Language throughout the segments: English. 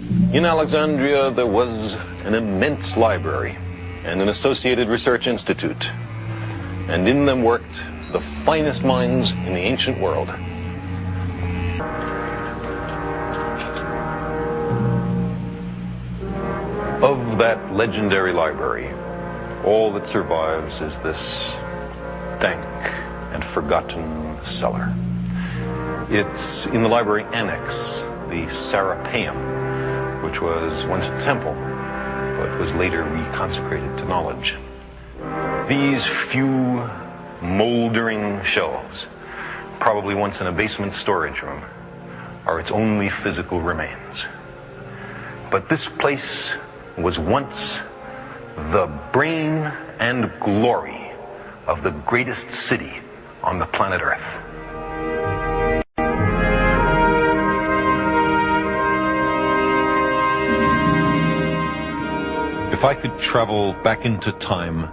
In Alexandria, there was an immense library and an associated research institute, and in them worked the finest minds in the ancient world. Of that legendary library, all that survives is this dank and forgotten cellar. It's in the library annex, the Serapeum, which was once a temple, but was later reconsecrated to knowledge. These few moldering shelves, probably once in a basement storage room, are its only physical remains. But this place was once the brain and glory of the greatest city on the planet Earth. If I could travel back into time,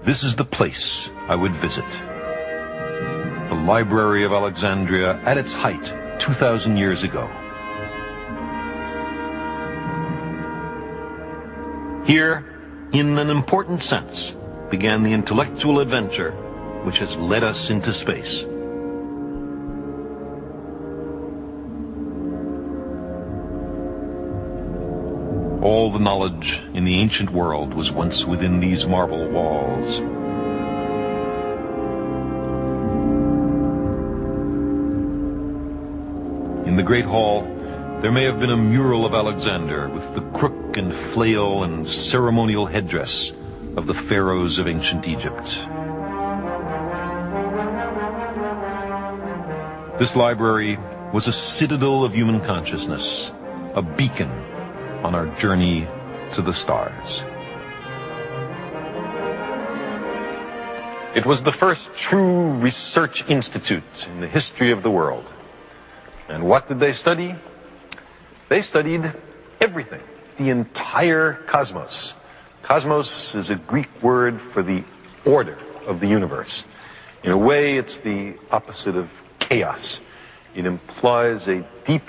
this is the place I would visit. The Library of Alexandria at its height 2,000 years ago. Here, in an important sense, began the intellectual adventure which has led us into space. All the knowledge in the ancient world was once within these marble walls. In the Great Hall, there may have been a mural of Alexander with the crook and flail and ceremonial headdress of the pharaohs of ancient Egypt. This library was a citadel of human consciousness, a beacon on our journey to the stars. It was the first true research institute in the history of the world. And what did they study? They studied everything, the entire cosmos. Cosmos is a Greek word for the order of the universe. In a way, it's the opposite of chaos. It implies a deep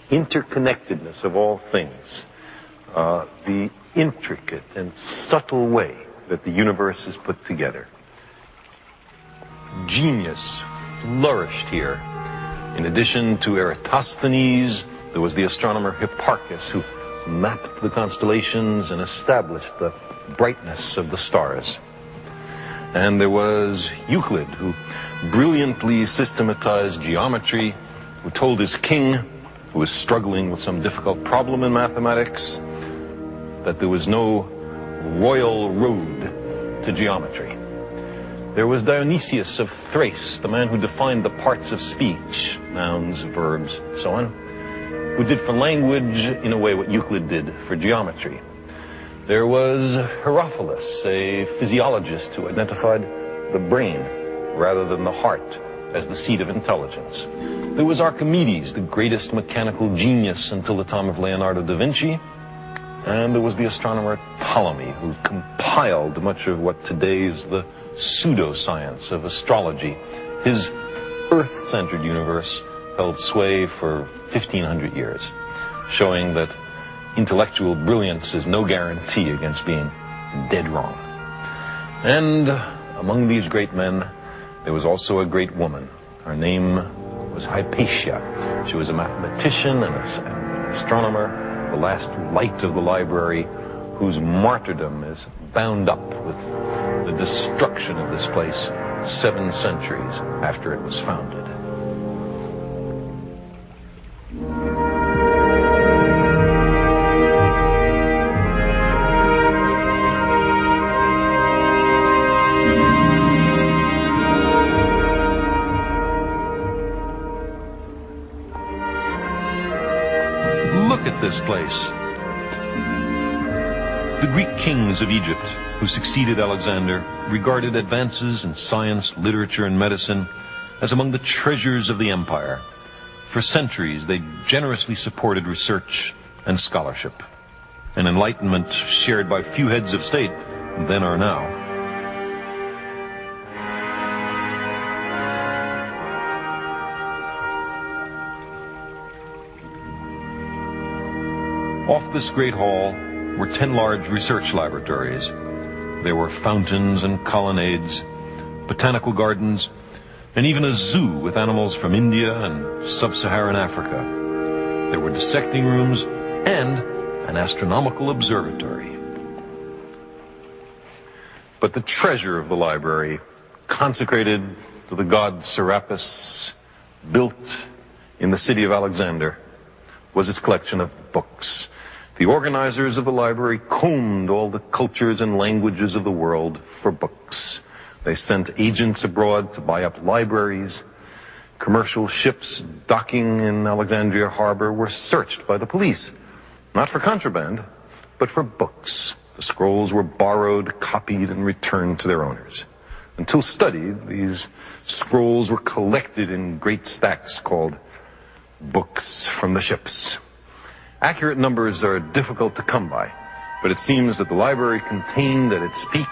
interconnectedness of all things, the intricate and subtle way that the universe is put together. Genius flourished here. In addition to Eratosthenes, there was the astronomer Hipparchus, who mapped the constellations and established the brightness of the stars. And there was Euclid, who brilliantly systematized geometry, who told his king, who was struggling with some difficult problem in mathematics, that there was no royal road to geometry. There was Dionysius of Thrace, the man who defined the parts of speech, nouns, verbs, so on, who did for language, in a way, what Euclid did for geometry. There was Herophilus, a physiologist who identified the brain rather than the heart as the seat of intelligence. There was Archimedes, the greatest mechanical genius until the time of Leonardo da Vinci. And there was the astronomer Ptolemy, who compiled much of what today is the pseudoscience of astrology. His Earth-centered universe held sway for 1,500 years, showing that intellectual brilliance is no guarantee against being dead wrong. And among these great men, there was also a great woman. Her name was Hypatia. She was a mathematician and an astronomer, the last light of the library, whose martyrdom is bound up with the destruction of this place 7 centuries after it was founded. Look at this place. The Greek kings of Egypt, who succeeded Alexander, regarded advances in science, literature, and medicine as among the treasures of the empire. For centuries, they generously supported research and scholarship, an enlightenment shared by few heads of state then or now. Off this great hall were 10 large research laboratories. There were fountains and colonnades, botanical gardens, and even a zoo with animals from India and sub-Saharan Africa. There were dissecting rooms and an astronomical observatory. But the treasure of the library, consecrated to the god Serapis, built in the city of Alexander, was its collection of books. The organizers of the library combed all the cultures and languages of the world for books. They sent agents abroad to buy up libraries. Commercial ships docking in Alexandria harbor were searched by the police, not for contraband, but for books. The scrolls were borrowed, copied, and returned to their owners. Until studied, these scrolls were collected in great stacks called books from the ships. Accurate numbers are difficult to come by, but it seems that the library contained at its peak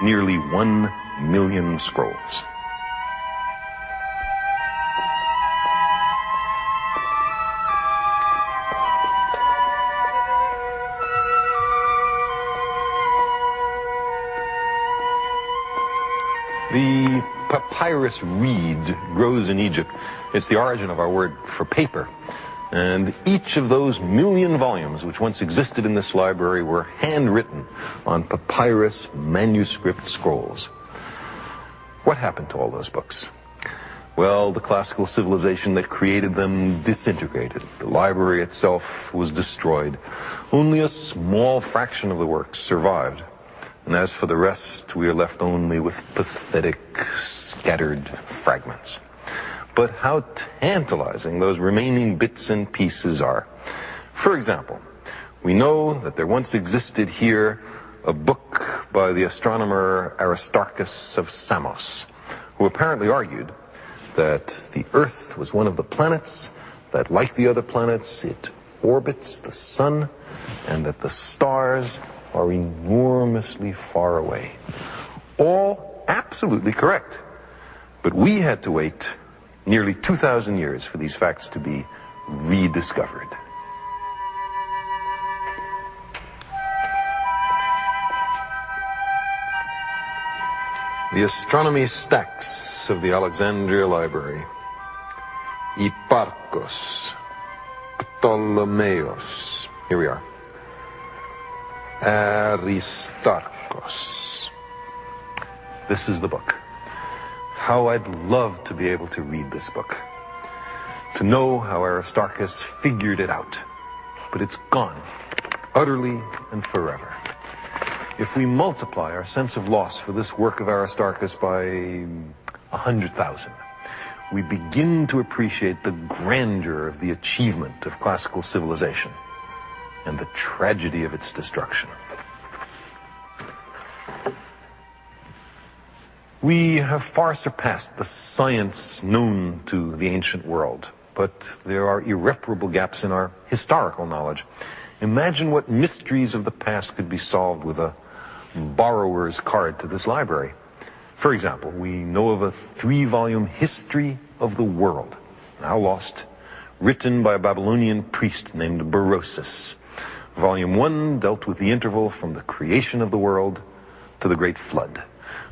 nearly 1 million scrolls. The papyrus reed grows in Egypt. It's the origin of our word for paper. And each of those 1 million volumes which once existed in this library were handwritten on papyrus manuscript scrolls. What happened to all those books? Well, the classical civilization that created them disintegrated. The library itself was destroyed. Only a small fraction of the works survived. And as for the rest, we are left only with pathetic, scattered fragments. But how tantalizing those remaining bits and pieces are. For example, we know that there once existed here a book by the astronomer Aristarchus of Samos, who apparently argued that the Earth was one of the planets, that like the other planets, it orbits the sun, and that the stars are enormously far away. All absolutely correct. But we had to wait nearly 2,000 years for these facts to be rediscovered. The astronomy stacks of the Alexandria Library. Hipparchus, Ptolemaeus. Here we are. Aristarchus. This is the book. How I'd love to be able to read this book, to know how Aristarchus figured it out. But it's gone, utterly and forever. If we multiply our sense of loss for this work of Aristarchus by 100,000, we begin to appreciate the grandeur of the achievement of classical civilization and the tragedy of its destruction. We have far surpassed the science known to the ancient world, but there are irreparable gaps in our historical knowledge. Imagine what mysteries of the past could be solved with a borrower's card to this library. For example, we know of a 3-volume history of the world, now lost, written by a Babylonian priest named Berosus. Volume 1 dealt with the interval from the creation of the world to the Great Flood,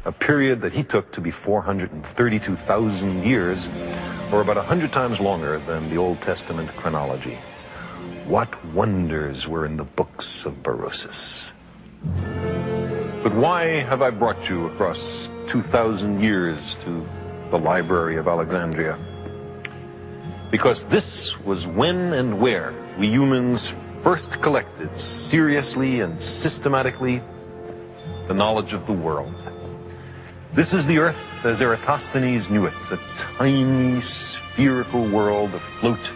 a period that he took to be 432,000 years, or about 100 times longer than the Old Testament chronology. What wonders were in the books of Berosus. But why have I brought you across 2,000 years to the Library of Alexandria? Because this was when and where we humans first collected seriously and systematically the knowledge of the world. This is the Earth as Eratosthenes knew it, a tiny spherical world afloat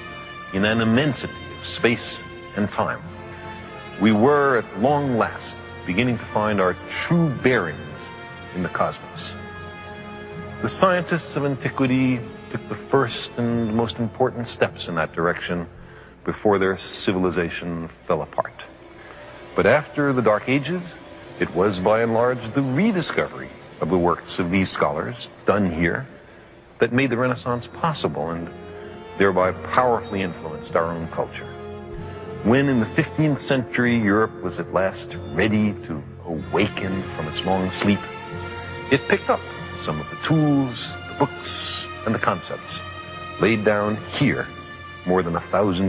in an immensity of space and time. We were at long last beginning to find our true bearings in the cosmos. The scientists of antiquity took the first and most important steps in that direction before their civilization fell apart. But after the Dark Ages, it was by and large the rediscovery of the works of these scholars, done here, that made the Renaissance possible and thereby powerfully influenced our own culture. When in the 15th century Europe was at last ready to awaken from its long sleep, it picked up some of the tools, the books, and the concepts laid down here more than 1,000